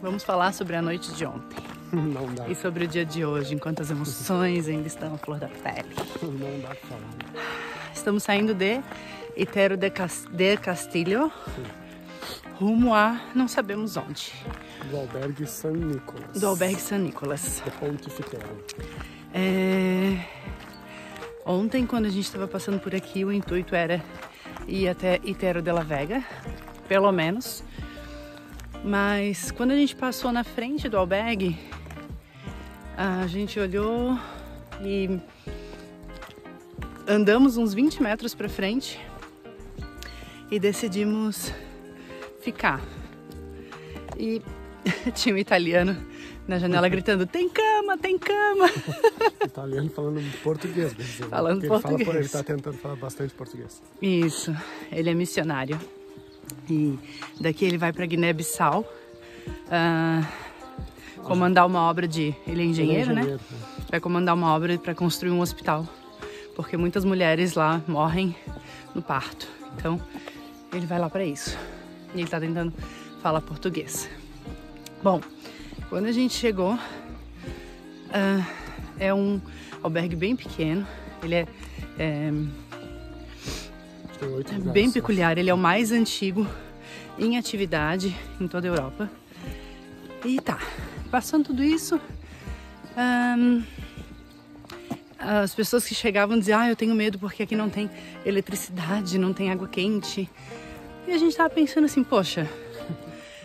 vamos falar sobre a noite de ontem. Não dá. E sobre o dia de hoje, enquanto as emoções ainda estão à flor da pele. Não dá pra falar. Estamos saindo de Itero de Castilho, rumo a não sabemos onde. Do albergue San Nicolas. Do albergue San Nicolas. Do Pontifical. Ontem, quando a gente estava passando por aqui, o intuito era ir até Itero de la Vega, pelo menos. Mas quando a gente passou na frente do albergue, a gente olhou e andamos uns 20 metros para frente e decidimos ficar. E tinha um italiano na janela gritando: tem cama, tem cama! Italiano falando português. Falando português. Ele tá tentando falar bastante português. Isso, ele é missionário. E daqui ele vai para Guiné-Bissau comandar uma obra de... Ele é engenheiro, né? Vai comandar uma obra para construir um hospital, porque muitas mulheres lá morrem no parto. Então, ele vai lá para isso. E ele tá tentando falar português. Bom, quando a gente chegou, é um albergue bem pequeno. Ele é bem peculiar. Ele é o mais antigo em atividade em toda a Europa. E tá, passando tudo isso, as pessoas que chegavam diziam: eu tenho medo porque aqui não tem eletricidade, não tem água quente. E a gente tava pensando assim, poxa,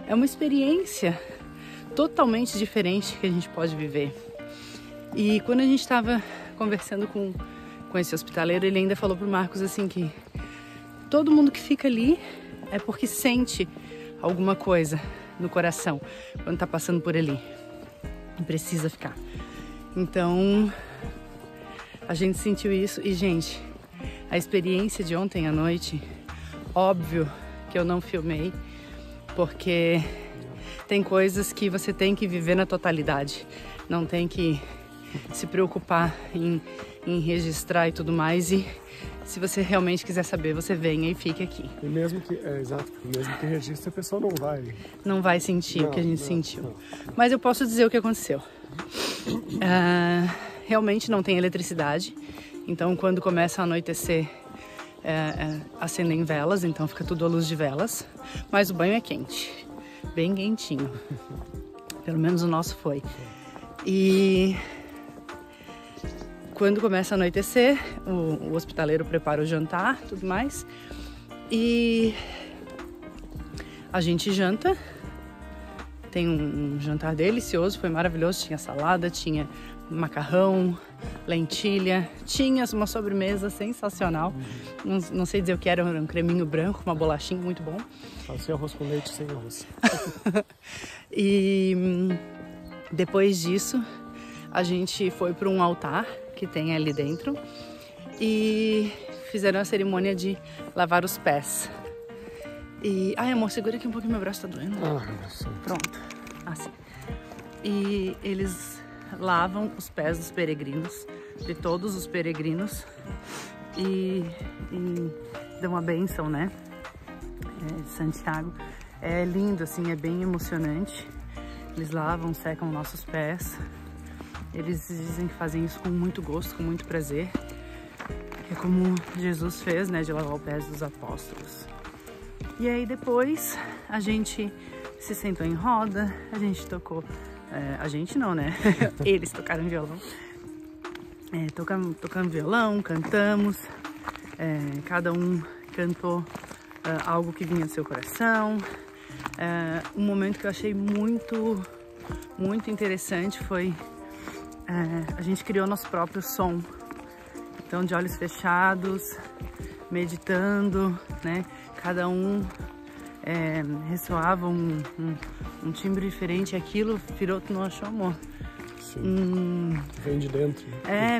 é uma experiência totalmente diferente que a gente pode viver. E quando a gente estava conversando com esse hospitaleiro, ele ainda falou pro Marcos assim que todo mundo que fica ali é porque sente alguma coisa no coração quando tá passando por ali e precisa ficar. Então a gente sentiu isso. E gente, a experiência de ontem à noite, óbvio que eu não filmei, porque tem coisas que você tem que viver na totalidade, não tem que se preocupar em registrar e tudo mais. E se você realmente quiser saber, você venha e fique aqui. E mesmo que, exato, mesmo que registre, a pessoa não vai sentir o que a gente sentiu. Mas eu posso dizer o que aconteceu. Realmente não tem eletricidade, então quando começa a anoitecer, acendem velas, então fica tudo à luz de velas. Mas o banho é quente, bem quentinho. Pelo menos o nosso foi. E quando começa a anoitecer, o hospitaleiro prepara o jantar, tudo mais. E a gente janta. Tem um jantar delicioso, foi maravilhoso. Tinha salada, tinha macarrão, lentilha, tinha uma sobremesa sensacional. Não sei dizer o que era um creminho branco, uma bolachinha, muito bom. Sem arroz com leite, sem arroz. E depois disso, a gente foi para um altar que tem ali dentro e fizeram a cerimônia de lavar os pés. E... ai, amor, segura aqui um pouquinho, meu braço tá doendo. Pronto, assim. E eles lavam os pés dos peregrinos, de todos os peregrinos, e dão a bênção, né, de Santiago. É lindo, assim, é bem emocionante. Eles lavam, secam nossos pés. Eles dizem que fazem isso com muito gosto, com muito prazer. É como Jesus fez, né, de lavar os pés dos apóstolos. E aí depois a gente se sentou em roda, a gente tocou... a gente não, né? Eles tocaram violão. Tocamos violão, cantamos. Cada um cantou algo que vinha do seu coração. Um momento que eu achei muito interessante foi... a gente criou nosso próprio som. Então, de olhos fechados, meditando, né? Cada um ressoava um timbre diferente. Aquilo virou, tu não achou, amor? Sim. Vem de dentro.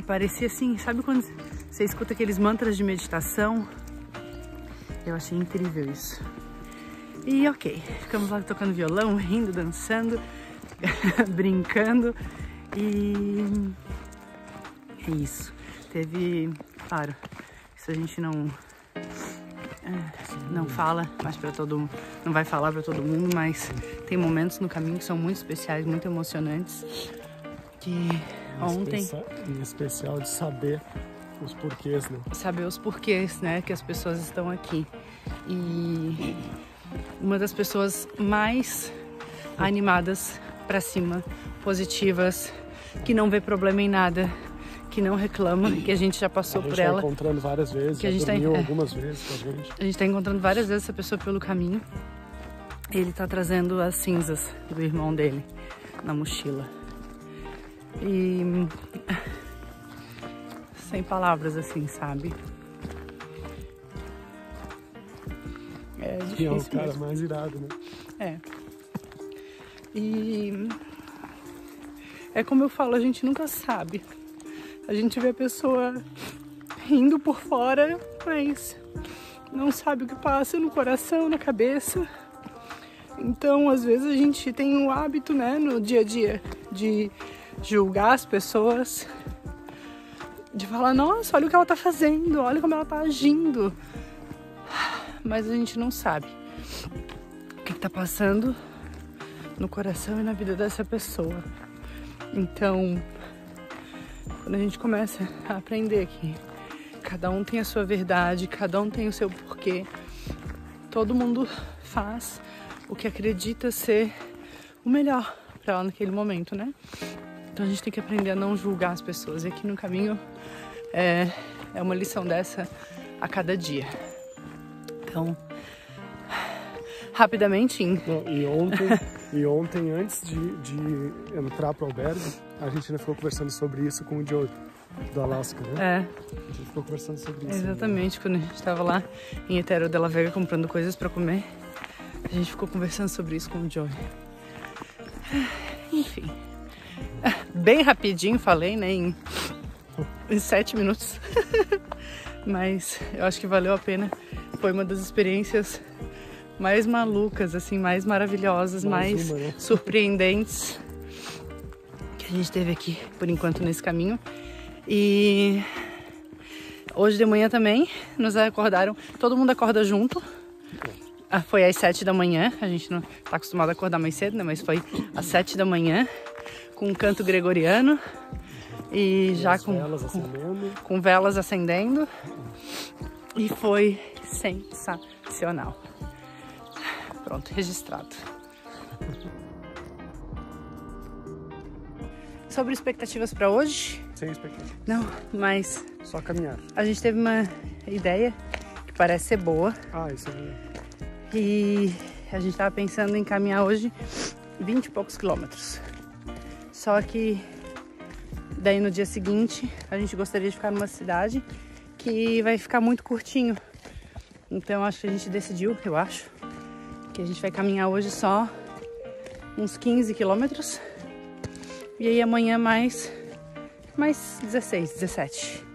Parecia assim, sabe quando você escuta aqueles mantras de meditação? Eu achei incrível isso. E ok, ficamos lá tocando violão, rindo, dançando, brincando. E é isso. Teve, claro, isso a gente não não fala mais para todo mundo, não vai falar para todo mundo, mas tem momentos no caminho que são muito especiais, muito emocionantes. Que ontem... Em especial de saber os porquês, né? Saber os porquês, né, que as pessoas estão aqui. E uma das pessoas mais animadas pra cima, positivas, que não vê problema em nada, que não reclama, que a gente já passou por ela. A gente tá encontrando várias vezes, que a gente dormiu algumas vezes com a gente. A gente tá encontrando várias vezes essa pessoa pelo caminho. Ele tá trazendo as cinzas do irmão dele na mochila. E... sem palavras, assim, sabe? É difícil. E é o cara mesmo. mais irado, né? É. E é como eu falo, a gente nunca sabe. A gente vê a pessoa rindo por fora, mas não sabe o que passa no coração, na cabeça. Então, às vezes, a gente tem o hábito, né, no dia a dia, de julgar as pessoas, de falar, nossa, olha o que ela tá fazendo, olha como ela tá agindo. Mas a gente não sabe o que tá passando no coração e na vida dessa pessoa. Então, quando a gente começa a aprender que cada um tem a sua verdade, cada um tem o seu porquê, todo mundo faz o que acredita ser o melhor para ela naquele momento, né? Então a gente tem que aprender a não julgar as pessoas. E aqui no caminho é uma lição dessa a cada dia. Então, rapidamente... E ontem, antes de entrar pro albergue, a gente ainda ficou conversando sobre isso com o Joey, do Alasca, né? A gente ficou conversando sobre isso. Exatamente, né? Quando a gente estava lá em Eterro de la Vega comprando coisas para comer, a gente ficou conversando sobre isso com o Joey. Enfim, bem rapidinho falei, né? Em 7 minutos. Mas eu acho que valeu a pena. Foi uma das experiências mais malucas, assim, mais maravilhosas, mais né? surpreendentes que a gente teve aqui, por enquanto, nesse caminho. E hoje de manhã também nos acordaram, todo mundo acorda junto. Foi às 7 da manhã, a gente não tá acostumado a acordar mais cedo, né? Mas foi às 7 da manhã, com um canto gregoriano e já com velas acendendo. E foi sensacional. Pronto, registrado. Sobre expectativas para hoje? Sem expectativas. Não, mas... só caminhar. A gente teve uma ideia que parece ser boa. Isso é... E a gente tava pensando em caminhar hoje 20 e poucos quilômetros. Só que daí no dia seguinte a gente gostaria de ficar numa cidade que vai ficar muito curtinho. Então acho que a gente decidiu, que a gente vai caminhar hoje só uns 15 quilômetros. E aí amanhã mais 16, 17.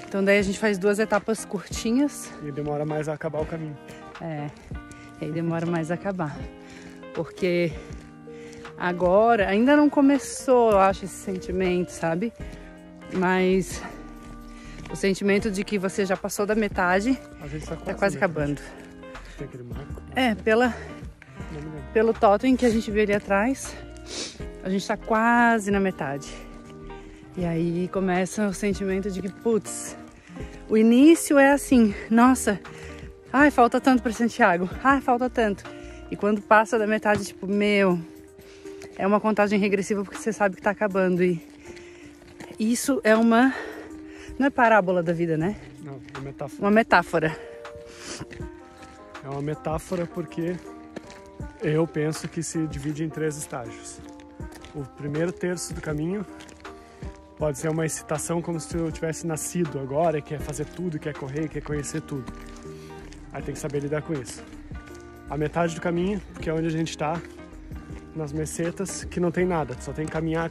Então daí a gente faz 2 etapas curtinhas. E demora mais a acabar o caminho. E aí demora mais a acabar. Porque agora, ainda não começou, eu acho, esse sentimento, sabe? Mas o sentimento de que você já passou da metade, a gente tá quase acabando. Tem aquele marco? Pelo totem que a gente vê ali atrás, a gente tá quase na metade. E aí começa o sentimento de que, putz, o início é assim, nossa, ai, falta tanto para Santiago, ai, falta tanto. E quando passa da metade, tipo, é uma contagem regressiva porque você sabe que tá acabando. E isso é não é parábola da vida, né? Não, é metáfora. Uma metáfora. É uma metáfora porque eu penso que se divide em 3 estágios. O primeiro terço do caminho pode ser uma excitação como se eu tivesse nascido agora, quer fazer tudo, quer correr, quer conhecer tudo. Aí tem que saber lidar com isso. A metade do caminho, que é onde a gente está, nas mesetas, que não tem nada, só tem caminhar,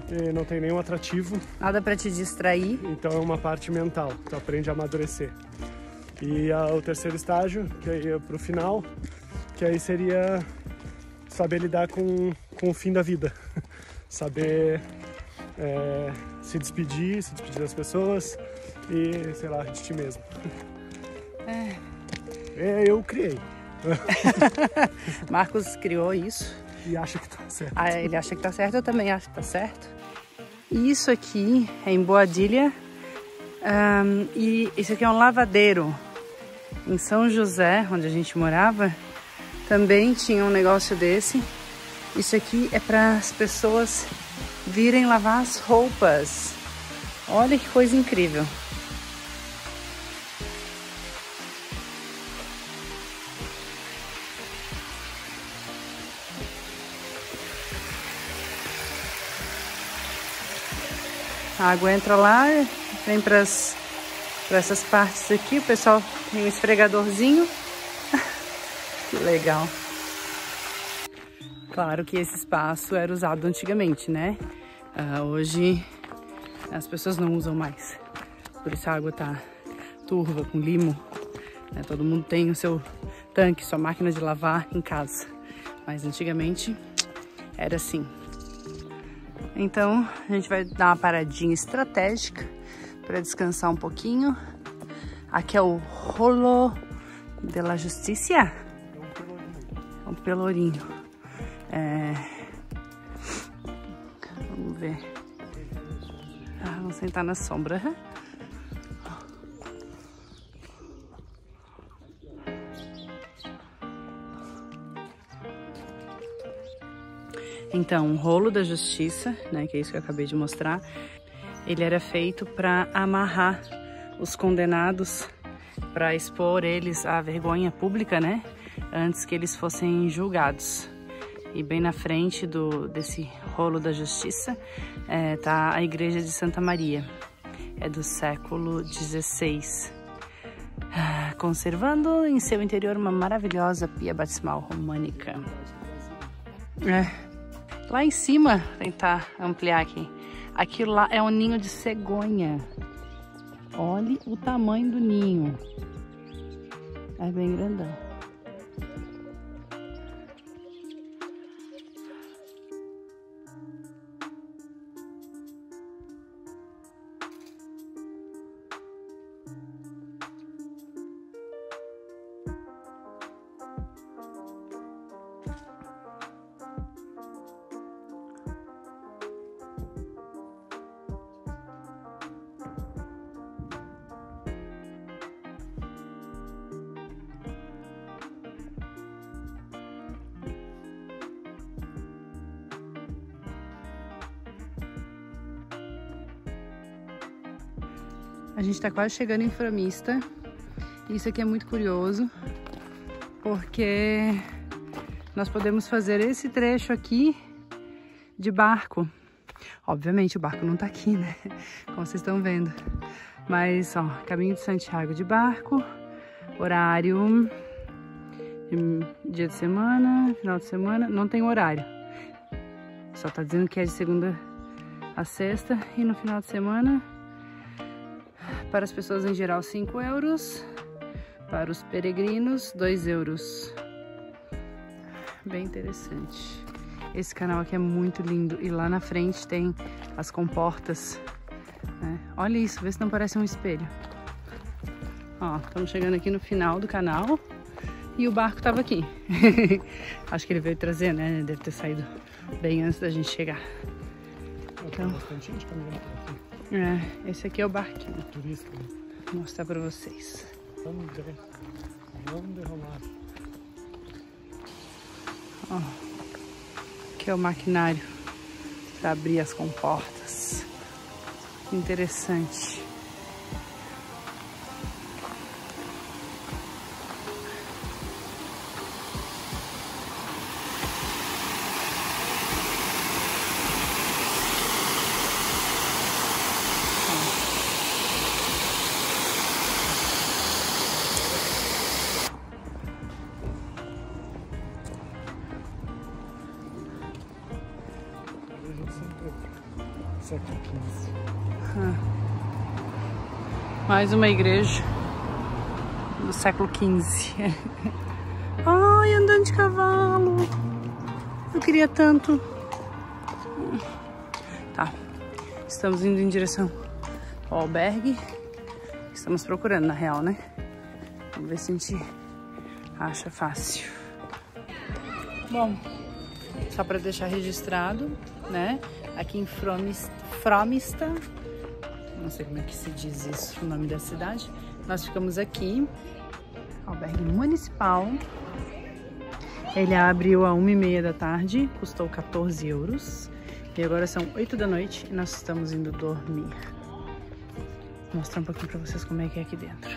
e não tem nenhum atrativo. Nada para te distrair. Então é uma parte mental, tu aprende a amadurecer. E o terceiro estágio, que aí é pro final, que aí seria saber lidar com o fim da vida. Saber se despedir das pessoas e, sei lá, de ti mesmo. Eu criei. Marcos criou isso. E acha que tá certo. Ele acha que tá certo, eu também acho que tá certo. E isso aqui é em Boadilha. E isso aqui é um lavadeiro. Em São José, onde a gente morava, também tinha um negócio desse. Isso aqui é para as pessoas virem lavar as roupas. Olha que coisa incrível. A água entra lá, vem para essas partes aqui. O pessoal tem um esfregadorzinho. Que legal. Claro que esse espaço era usado antigamente, né? Hoje as pessoas não usam mais. Por isso a água tá turva, com limo. Todo mundo tem o seu tanque, sua máquina de lavar em casa. Mas antigamente era assim. Então a gente vai dar uma paradinha estratégica para descansar um pouquinho. Aqui é o Rolo de la Justicia. É um pelourinho. Vamos ver. Vamos sentar na sombra. Então, o rolo da justiça, né, que é isso que eu acabei de mostrar, ele era feito para amarrar os condenados, para expor eles à vergonha pública, né, antes que eles fossem julgados. E bem na frente desse rolo da justiça tá a igreja de Santa Maria, é do século XVI, conservando em seu interior uma maravilhosa pia batismal românica. Lá em cima, tentar ampliar aqui, aquilo lá é um ninho de cegonha. Olhe o tamanho do ninho. É bem grandão. A gente tá quase chegando em Framista. Isso aqui é muito curioso, porque nós podemos fazer esse trecho aqui de barco. Obviamente o barco não tá aqui, né? Como vocês estão vendo. Mas, ó, Caminho de Santiago de barco, horário, dia de semana, final de semana, não tem horário. Só tá dizendo que é de segunda a sexta e no final de semana, para as pessoas em geral 5 euros, para os peregrinos 2 euros. Bem interessante. Esse canal aqui é muito lindo e lá na frente tem as comportas, né? Olha isso, vê se não parece um espelho. Ó, estamos chegando aqui no final do canal e o barco estava aqui. Acho que ele veio trazer, né? Deve ter saído bem antes da gente chegar. Então, bastante gente caminhando por aqui. Esse aqui é o barquinho. Turista. Vou mostrar para vocês. Vamos derramar. Ó, aqui é o maquinário para abrir as comportas. Que interessante. Século XV. Mais uma igreja do século XV. Ai, andando de cavalo. Eu queria tanto. Tá. Estamos indo em direção ao albergue. Estamos procurando, na real, né? Vamos ver se a gente acha fácil. Bom, só para deixar registrado, né? Aqui em Fromista, não sei como é que se diz isso, o nome da cidade. Nós ficamos aqui, albergue municipal. Ele abriu a 1h30 da tarde, custou 14 euros. E agora são 8 da noite e nós estamos indo dormir. Vou mostrar um pouquinho pra vocês como é que é aqui dentro.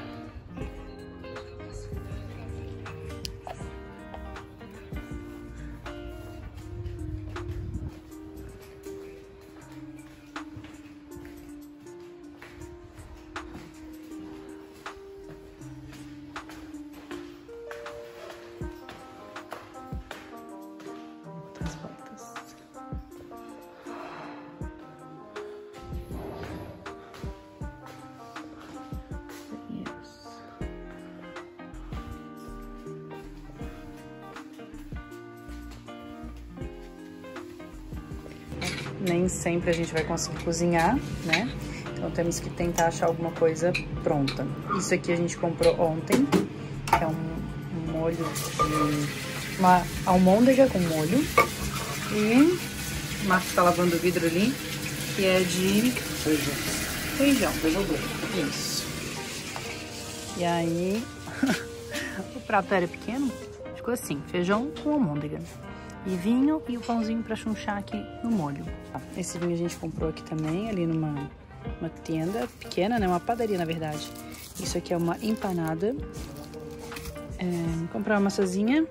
Nem sempre a gente vai conseguir cozinhar, né? Então temos que tentar achar alguma coisa pronta. Isso aqui a gente comprou ontem, que é um molho de... uma almôndega com molho. E o Marcos tá lavando o vidro ali, que é de... Feijão. Isso. E aí, o prato era pequeno, ficou assim, feijão com almôndega. E vinho e o pãozinho pra chunchar aqui no molho. Esse vinho a gente comprou aqui também, ali numa tenda pequena, né? Uma padaria, na verdade. Isso aqui é uma empanada. Comprar uma maçãzinha.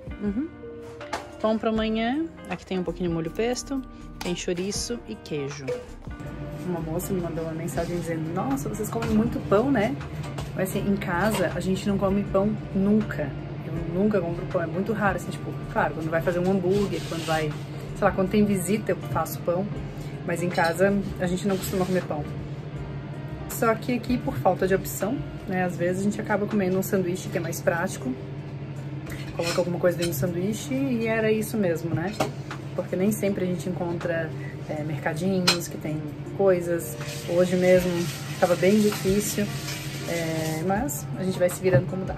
Pão pra amanhã. Aqui tem um pouquinho de molho pesto. Tem chouriço e queijo. Uma moça me mandou uma mensagem dizendo: nossa, vocês comem muito pão, né? Mas assim, em casa a gente não come pão nunca. Eu nunca compro pão, é muito raro, assim, tipo, claro, quando vai fazer um hambúrguer, quando vai, sei lá, quando tem visita eu faço pão, mas em casa a gente não costuma comer pão. Só que aqui, por falta de opção, né, às vezes a gente acaba comendo um sanduíche que é mais prático, coloca alguma coisa dentro do sanduíche e era isso mesmo, né? Porque nem sempre a gente encontra mercadinhos que tem coisas. Hoje mesmo estava bem difícil, mas a gente vai se virando como dá.